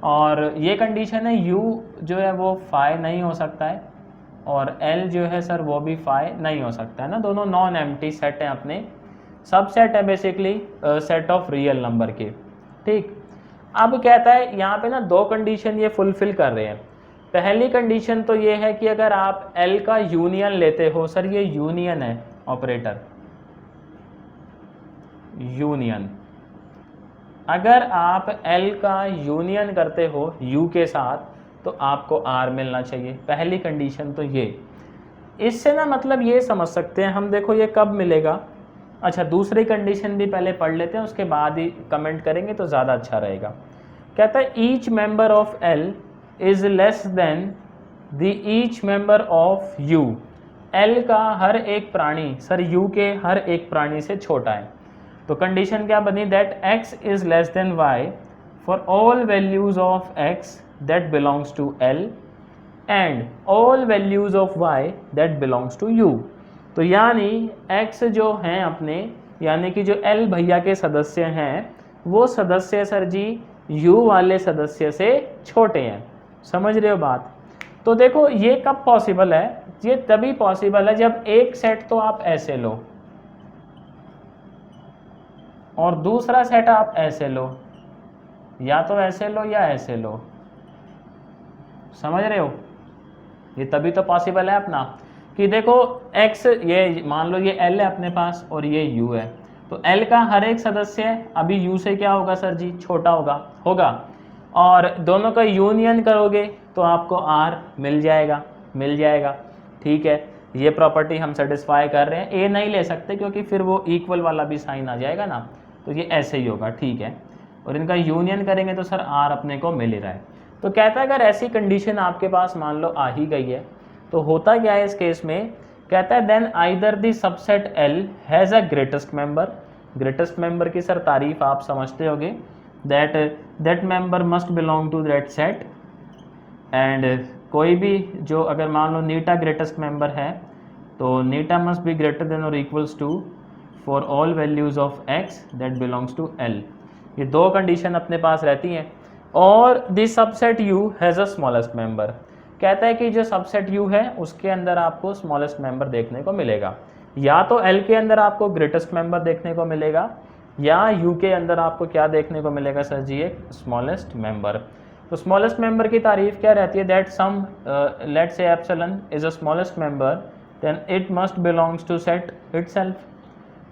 और ये कंडीशन है यू जो है वो फाई नहीं हो सकता है, और एल जो है सर वो भी फाई नहीं हो सकता है ना, दोनों नॉन एम्प्टी सेट हैं अपने, सबसेट है basically set of real number के। ठीक, अब कहता है यहाँ पे ना दो कंडीशन ये फुलफिल कर रहे हैं। पहली कंडीशन तो ये है कि अगर आप L का यूनियन लेते हो, सर ये यूनियन है ऑपरेटर, यूनियन, अगर आप L का यूनियन करते हो U के साथ तो आपको R मिलना चाहिए, पहली कंडीशन तो ये। इससे ना मतलब ये समझ सकते हैं हम, देखो ये कब मिलेगा। अच्छा दूसरी कंडीशन भी पहले पढ़ लेते हैं, उसके बाद ही कमेंट करेंगे तो ज़्यादा अच्छा रहेगा। कहता है each member of L is less then the each member of U। L का हर एक प्राणी सर U के हर एक प्राणी से छोटा है, तो कंडीशन क्या बनी, that X is less than Y for all values of X that belongs to L and all values of Y that belongs to U। तो यानी X जो हैं अपने, यानी कि जो L भैया के सदस्य हैं वो सदस्य सर जी U वाले सदस्य से छोटे हैं, समझ रहे हो बात। तो देखो ये कब पॉसिबल है, ये तभी पॉसिबल है जब एक सेट तो आप ऐसे लो और दूसरा सेट आप ऐसे लो, या तो ऐसे लो या ऐसे लो, समझ रहे हो, ये तभी तो पॉसिबल है अपना कि देखो x, ये मान लो ये L है अपने पास और ये U है, तो L का हर एक सदस्य अभी U से क्या होगा सर जी, छोटा होगा और दोनों का यूनियन करोगे तो आपको R मिल जाएगा। ठीक है, ये प्रॉपर्टी हम सेटिस्फाई कर रहे हैं, A नहीं ले सकते क्योंकि फिर वो इक्वल वाला भी साइन आ जाएगा ना, तो ये ऐसे ही होगा। ठीक है, और इनका यूनियन करेंगे तो सर R अपने को मिल ही रहा है। तो कहता है अगर ऐसी कंडीशन आपके पास मान लो आ ही गई है तो होता क्या है इस केस में, कहता है then either the subset L has a greatest member की सर तारीफ आप समझते होगे, that member must belong to that set, and कोई भी जो अगर मान लो नीटा ग्रेटेस्ट मेंबर है तो नीटा मस्ट बी ग्रेटर देन और equals to for all values of X that belongs to L। ये दो कंडीशन अपने पास रहती हैं। और the subset U has a smallest member, कहता है कि जो सबसेट U है उसके अंदर आपको स्मॉलेस्ट मेंबर देखने को मिलेगा, या तो L के अंदर आपको ग्रेटेस्ट मेंबर देखने को मिलेगा या U के अंदर आपको क्या देखने को मिलेगा सर जी, एक स्मॉलेस्ट मेंबर। तो स्मॉलेस्ट मेंबर की तारीफ क्या रहती है, that some let's say epsilon is a smallest member then it must belongs to set itself.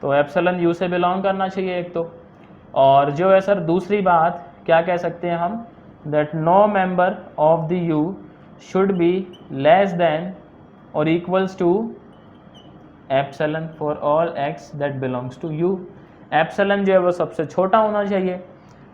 तो एप्सिलॉन यू से बिलोंग करना चाहिए एक तो। और जो है सर दूसरी बात क्या कह सकते हैं हम, that no member of the U should be less than और equals to epsilon for all X that belongs to U. Epsilon जो है वो सबसे छोटा होना चाहिए।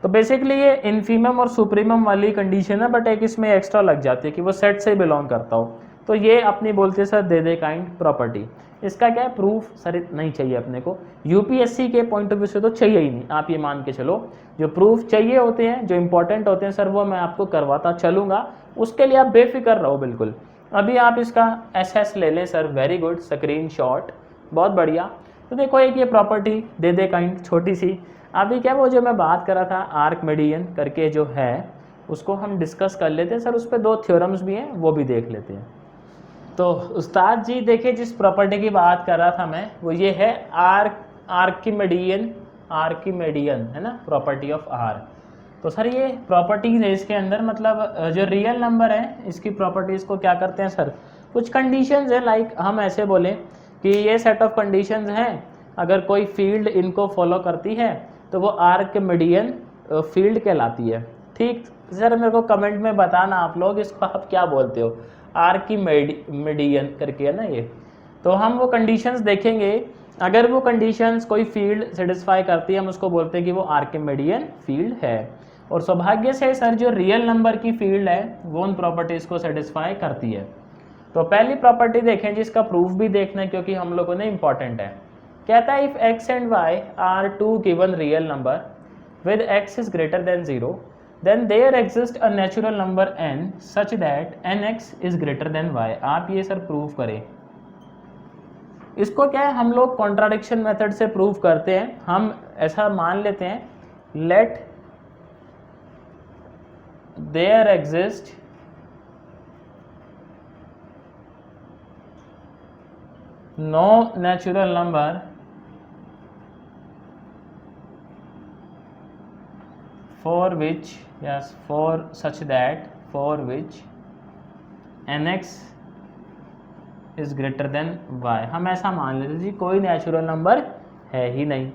तो बेसिकली ये इन्फीमम और सुप्रीमम वाली कंडीशन है, बट एक इसमें एक्स्ट्रा लग जाती है कि वो सेट से बिलोंग करता हो। तो ये अपनी बोलते हैं सर दे काइंड प्रॉपर्टी। इसका क्या है प्रूफ सर नहीं चाहिए अपने को, यूपीएससी के पॉइंट ऑफ व्यू से तो चाहिए ही नहीं। आप ये मान के चलो जो प्रूफ चाहिए होते हैं, जो इंपॉर्टेंट होते हैं सर, वो मैं आपको करवाता चलूँगा, उसके लिए आप बेफिक्र रहो बिल्कुल। अभी आप इसका एसएस ले लें sir, very good, screen shot, बहुत बढ़िया। तो देखो एक ये प्रॉपर्टी दे काइंड छोटी सी। अभी क्या वो जो मैं बात कर रहा था आर्किमिडीज करके जो है उसको हम डिस्कस कर लेते हैं सर, उस पर 2 थ्योरम्स भी हैं वो भी देख लेते हैं। तो उस्ताद जी देखिए जिस प्रॉपर्टी की बात कर रहा था मैं वो ये है आर्किमिडियन है ना, प्रॉपर्टी ऑफ आर। तो सर ये प्रॉपर्टीज है इसके अंदर, मतलब जो रियल नंबर है इसकी प्रॉपर्टीज़ को क्या करते हैं सर, कुछ कंडीशंस है, लाइक हम ऐसे बोलें कि ये सेट ऑफ कंडीशंस हैं, अगर कोई फील्ड इनको फॉलो करती है तो वो आर्किमिडियन फील्ड कहलाती है। ठीक सर, मेरे को कमेंट में बताना आप लोग इसको आप क्या बोलते हो, आर्किमिडियन करके है ना ये। तो हम वो कंडीशंस देखेंगे, अगर वो कंडीशंस कोई फील्ड सेटिस्फाई करती है हम उसको बोलते हैं कि वो आर्किमिडियन फील्ड है। और सौभाग्य से सर जो रियल नंबर की फील्ड है वो उन प्रॉपर्टीज़ को सेटिस्फाई करती है। तो पहली प्रॉपर्टी देखें जिसका प्रूफ भी देखना है क्योंकि हम लोगों ने इंपॉर्टेंट है। कहता है if x and y are two given real number with x is greater than 0 then there exist a natural number n such that nx is greater than y। आप ये सर प्रूव करें। इसको क्या है हम लोग कॉन्ट्राडिक्शन मेथड से prove करते हैं। हम ऐसा मान लेते हैं let there exist no natural number for which nx is greater than y। हम ऐसा मान लेते जी कोई नेचुरल नंबर है ही नहीं।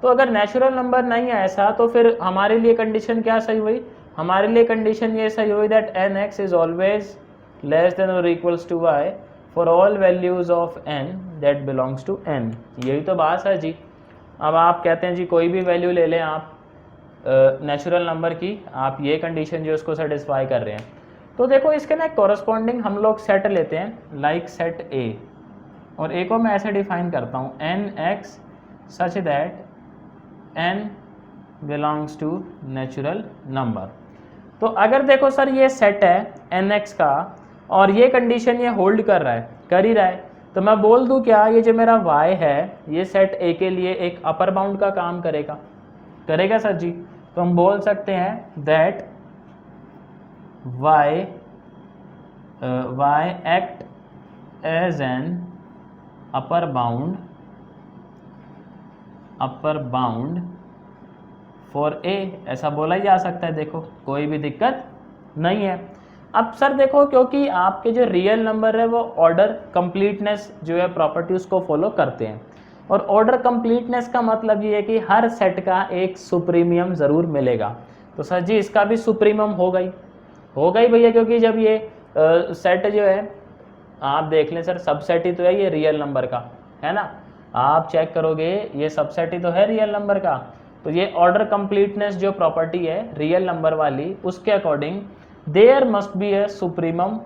तो अगर नेचुरल नंबर नहीं है ऐसा तो फिर हमारे लिए कंडीशन क्या सही हुई, हमारे लिए कंडीशन ये सही हुई that nx is always less than और equals to y for all values of n that belongs to n। यही तो बात है जी। अब आप कहते हैं जी कोई भी वैल्यू ले लें आप नेचुरल नंबर की, आप ये कंडीशन जो उसको सेटिस्फाई कर रहे हैं। तो देखो इसके ना कॉरस्पॉन्डिंग हम लोग सेट लेते हैं, लाइक सेट ए, और ए को मैं ऐसे डिफाइन करता हूँ nx such that n belongs to natural number. तो अगर देखो सर ये सेट है nx का और ये कंडीशन ये होल्ड कर रहा है, कर ही रहा है, तो मैं बोल दूँ क्या ये जो मेरा y है ये सेट ए के लिए एक अपर बाउंड का काम करेगा, करेगा सर जी। तो हम बोल सकते हैं that y act as an upper bound for A, ऐसा बोला ही जा सकता है। देखो कोई भी दिक्कत नहीं है। अब सर देखो क्योंकि आपके जो रियल नंबर है वो ऑर्डर कंप्लीटनेस जो है प्रॉपर्टी उसको फॉलो करते हैं, और ऑर्डर कंप्लीटनेस का मतलब ये है कि हर सेट का एक सुप्रीमियम ज़रूर मिलेगा। तो सर जी इसका भी सुप्रीमियम होगा ही भैया, क्योंकि जब ये सेट जो है आप देख लें सर सबसेट ही तो है ये रियल नंबर का, है ना, आप चेक करोगे ये सबसेट ही तो है रियल नंबर का। तो ये ऑर्डर कंप्लीटनेस जो प्रॉपर्टी है रियल नंबर वाली उसके according there must be a supremum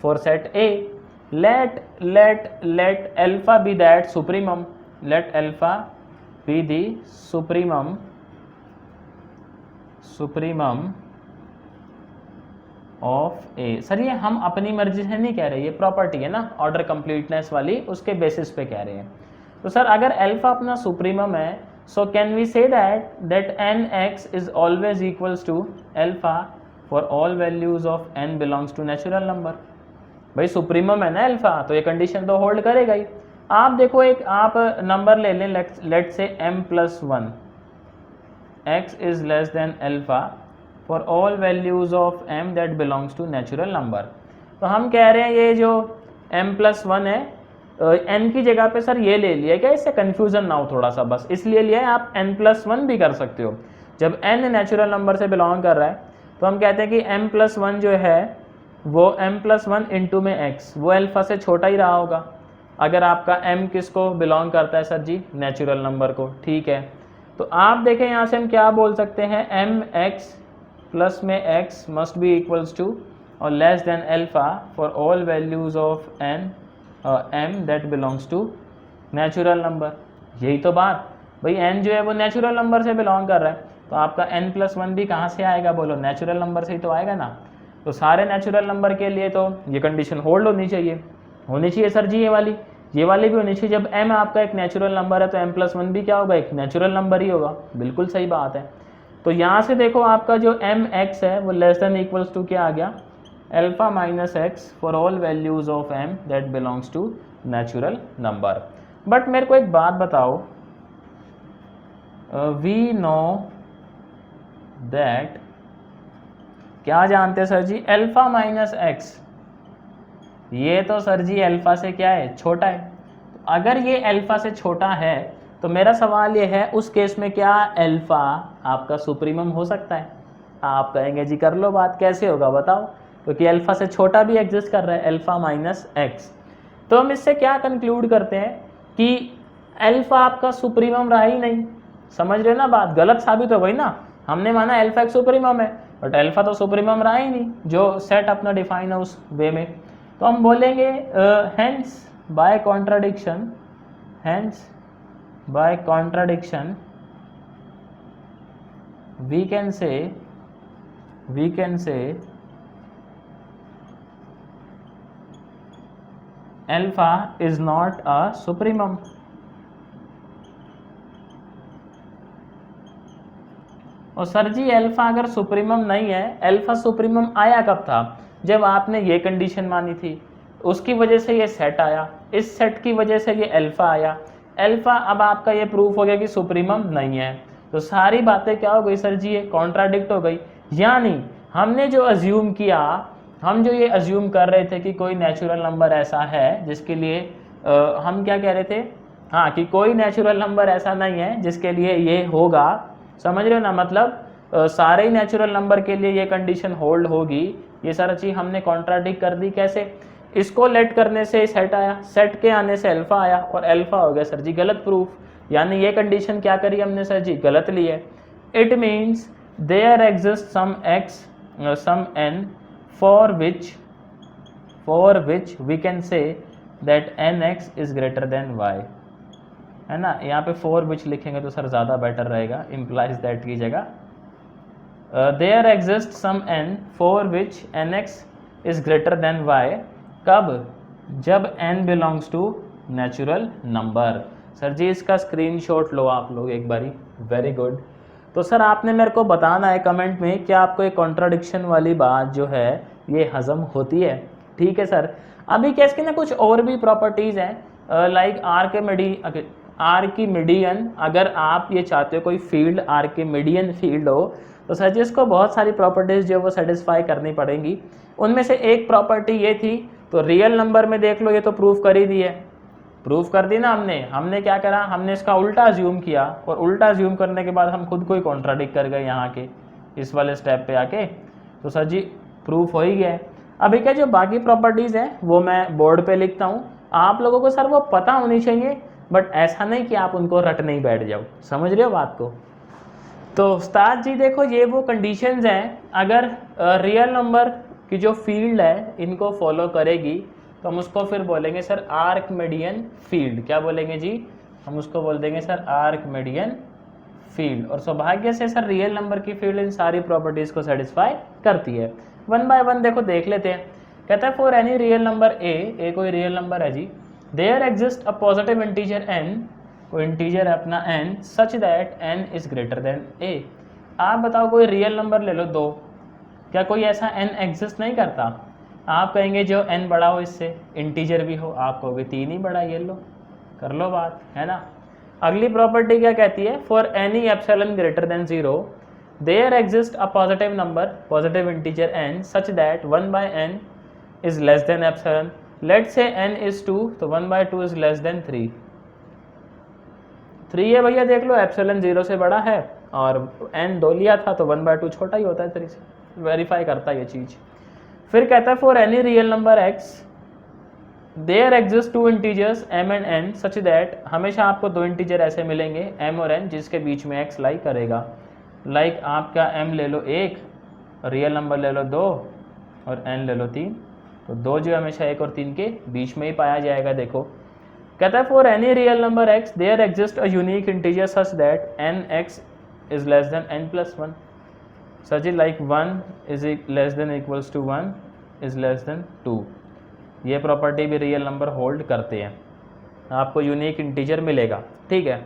for set A. Let alpha be that supremum, let alpha be the supremum of A। Sir ये हम अपनी मर्जी से नहीं कह रहे, ये प्रॉपर्टी है ना ऑर्डर कंप्लीटनेस वाली, उसके बेसिस पे कह रहे हैं। तो सर अगर अल्फा अपना सुप्रीमम है, so can we say that nx is always equals to alpha for all values of n belongs to natural number. भाई सुप्रीमम है ना अल्फा, तो ये कंडीशन तो होल्ड करेगा ही। आप देखो एक आप नंबर ले लें, late say m+1, x is less than alpha for all values of m that belongs to natural number. तो हम कह रहे हैं ये जो m+1 है n की जगह पे सर ये ले लिया क्या, इससे कन्फ्यूजन ना हो थोड़ा सा, बस इसलिए लिया है। आप n+1 भी कर सकते हो। जब n नेचुरल नंबर से बिलोंग कर रहा है तो हम कहते हैं कि m+1 जो है वो m+1 इंटू में x, वो अल्फा से छोटा ही रहा होगा। अगर आपका m किसको बिलोंग करता है सर जी, नेचुरल नंबर को, ठीक है। तो आप देखें यहाँ से हम क्या बोल सकते हैं, mx प्लस में x must be equals to और less than alpha for all values of n m that belongs to natural number. यही तो बात भाई, n जो है वो नेचुरल नंबर से बिलोंग कर रहा है, तो आपका n+1 भी कहाँ से आएगा बोलो, नेचुरल नंबर से ही तो आएगा ना। तो सारे नेचुरल नंबर के लिए तो ये कंडीशन होल्ड होनी चाहिए सर जी, ये वाली भी होनी चाहिए। जब m आपका एक नेचुरल नंबर है तो m+1 भी क्या होगा, एक नेचुरल नंबर ही होगा। बिल्कुल सही बात है। तो यहाँ से देखो आपका जो mx है वो लेस देन इक्वल्स टू क्या आ गया, alpha minus X for all values of m that belongs to natural number. But मेरे को एक बात बताओ, वी नो दैट, क्या जानते हैं sir ji, alpha minus x, ये तो सर जी अल्फा से क्या है, छोटा है। तो अगर ये अल्फा से छोटा है तो मेरा सवाल ये है, उस केस में क्या अल्फा आपका सुप्रीमम हो सकता है? आप कहेंगे जी कर लो बात, कैसे होगा बताओ, क्योंकि अल्फा से छोटा भी एग्जिस्ट कर रहा है, अल्फा माइनस एक्स। तो हम इससे क्या कंक्लूड करते हैं कि अल्फा आपका सुप्रीमम रहा ही नहीं। समझ रहे हो ना बात, गलत साबित हो गई ना। हमने माना अल्फा एक सुप्रीमम है, बट अल्फा तो सुप्रीमम रहा ही नहीं, जो सेट अपना डिफाइन है उस वे में। तो हम बोलेंगे hence by contradiction, we can say alpha is not a supremum. और सर जी अल्फा अगर सुप्रीमम नहीं है, अल्फा सुप्रीमम आया कब था, जब आपने ये कंडीशन मानी थी, उसकी वजह से ये सेट आया, इस सेट की वजह से ये अल्फा आया। अल्फा अब आपका ये प्रूफ हो गया कि सुप्रीमम नहीं है, तो सारी बातें क्या हो गई सर जी, ये कॉन्ट्राडिक्ट हो गई। यानी हमने जो अज्यूम किया, हम जो ये अज्यूम कर रहे थे कि कोई नेचुरल नंबर ऐसा है जिसके लिए हम क्या कह रहे थे, हाँ, कि कोई नेचुरल नंबर ऐसा नहीं है जिसके लिए ये होगा। समझ रहे हो ना, मतलब सारे ही नेचुरल नंबर के लिए ये कंडीशन होल्ड होगी। ये सारा चीज़ हमने कॉन्ट्राडिक्ट कर दी। कैसे? इसको लेट करने से सेट आया, सेट के आने से अल्फा आया, और अल्फा हो गया सर जी गलत प्रूफ। यानी ये कंडीशन क्या करी हमने सर जी, गलत ली है। It means there exist some x some N for which we can say that n x is greater than y, है ना। यहाँ पे फॉर विच लिखेंगे तो सर ज़्यादा बेटर रहेगा, इम्प्लाइज दैट की जगह। There exist some N for which N x is greater than Y. कब? जब n बिलोंग्स टू नेचुरल नंबर। सर जी इसका स्क्रीनशॉट लो आप लोग एक बारी, वेरी गुड। तो सर आपने मेरे को बताना है कमेंट में कि आपको एक कॉन्ट्राडिक्शन वाली बात जो है ये हजम होती है, ठीक है सर। अभी क्या इसकी ना कुछ और भी प्रॉपर्टीज़ हैं, लाइक आर्किमिडियन। अगर आप ये चाहते हो कोई फील्ड आर्किमिडियन फील्ड हो तो सर जी इसको बहुत सारी प्रॉपर्टीज़ जो है वो सेटिस्फाई करनी पड़ेंगी। उनमें से एक प्रॉपर्टी ये थी, तो रियल नंबर में देख लो, ये तो प्रूफ कर ही दी है, प्रूफ कर दी ना हमने क्या करा, हमने इसका उल्टा अज्यूम किया, और उल्टा अज्यूम करने के बाद हम खुद को ही कॉन्ट्राडिक्ट कर गए यहाँ के इस वाले स्टेप पे आके। तो सर जी प्रूफ हो ही गया है। अभी क्या जो बाकी प्रॉपर्टीज़ हैं वो मैं बोर्ड पे लिखता हूँ, आप लोगों को सर वो पता होनी चाहिए, बट ऐसा नहीं कि आप उनको रट नहीं बैठ जाओ। समझ रहे हो बात को? तो उस्ताद जी देखो ये वो कंडीशंस हैं, अगर रियल नंबर की जो फील्ड है इनको फॉलो करेगी तो हम उसको फिर बोलेंगे सर आर्किमिडियन फील्ड। क्या बोलेंगे जी? हम उसको बोल देंगे सर आर्किमिडियन फील्ड। और सौभाग्य से सर रियल नंबर की फील्ड इन सारी प्रॉपर्टीज़ को सेटिस्फाई करती है। वन बाय वन देखो देख लेते हैं। कहता है for any real number A कोई रियल नंबर है जी, there exist a positive integer n, कोई इंटीजर है अपना n, such that n is greater than a। आप बताओ कोई रियल नंबर ले लो 2, क्या कोई ऐसा n एग्जिस्ट नहीं करता? आप कहेंगे जो n बड़ा हो इससे, इंटीजर भी हो, आप कहोगे 3 ही बड़ा, ये लो कर लो बात, है ना। अगली प्रॉपर्टी क्या कहती है? For any epsilon greater than 0 there exist a positive number, positive integer n, such that 1/n is less than epsilon. Let's say n is 2, तो 1/2 इज लेस देन 3 है भैया, देख लो एप्सिलॉन 0 से बड़ा है और n 2 लिया था तो 1/2 छोटा ही होता है 3 से, वेरीफाई करता है ये चीज़। फिर कहता है for any real number x there exist 2 integers m and n such that, हमेशा आपको 2 इंटीजर ऐसे मिलेंगे m और n जिसके बीच में x लाई करेगा। लाइक आपका m ले लो 1, रियल नंबर ले लो 2 और n ले लो 3, तो 2 जो हमेशा 1 और 3 के बीच में ही पाया जाएगा। देखो कहता है for any real number x there exist a unique integer such that nx is less than n+1 such like 1 is less than equals to 1 is less than 2। ये प्रॉपर्टी भी रियल नंबर होल्ड करते हैं, आपको unique integer मिलेगा, ठीक है।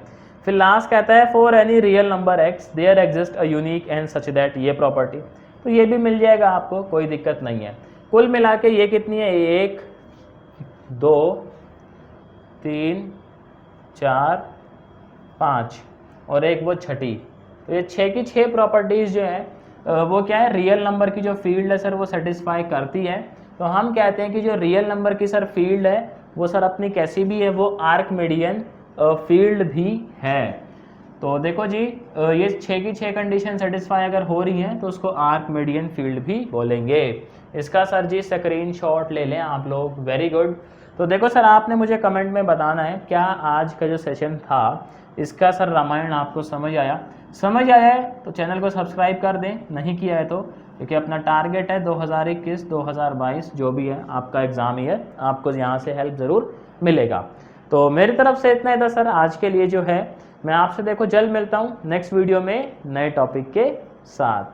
फिर last कहता है for any real number x there exist a unique n such that, ये प्रॉपर्टी तो ये भी मिल जाएगा आपको, कोई दिक्कत नहीं है। कुल मिला के ये कितनी है, 1 2 3 4 5 और एक वो छठी, तो ये 6 की 6 प्रॉपर्टीज़ जो है वो क्या है, रियल नंबर की जो फील्ड है सर वो सेटिस्फाई करती है। तो हम कहते हैं कि जो रियल नंबर की सर फील्ड है वो सर अपनी कैसी भी है, वो आर्कमिडियन फील्ड भी है। तो देखो जी ये 6 की 6 कंडीशन सेटिस्फाई अगर हो रही हैं तो उसको आर्कमिडियन फील्ड भी बोलेंगे। इसका सर जी स्क्रीनशॉट ले लें आप लोग, वेरी गुड। तो देखो सर आपने मुझे कमेंट में बताना है क्या आज का जो सेशन था इसका सर रामायण आपको समझ आया। समझ आया है तो चैनल को सब्सक्राइब कर दें, नहीं किया है तो, क्योंकि अपना टारगेट है 2021 2022 जो भी है आपका एग्ज़ाम ही है, आपको यहाँ से हेल्प ज़रूर मिलेगा। तो मेरी तरफ से इतना ही था सर आज के लिए जो है। मैं आपसे देखो जल्द मिलता हूँ नेक्स्ट वीडियो में नए टॉपिक के साथ।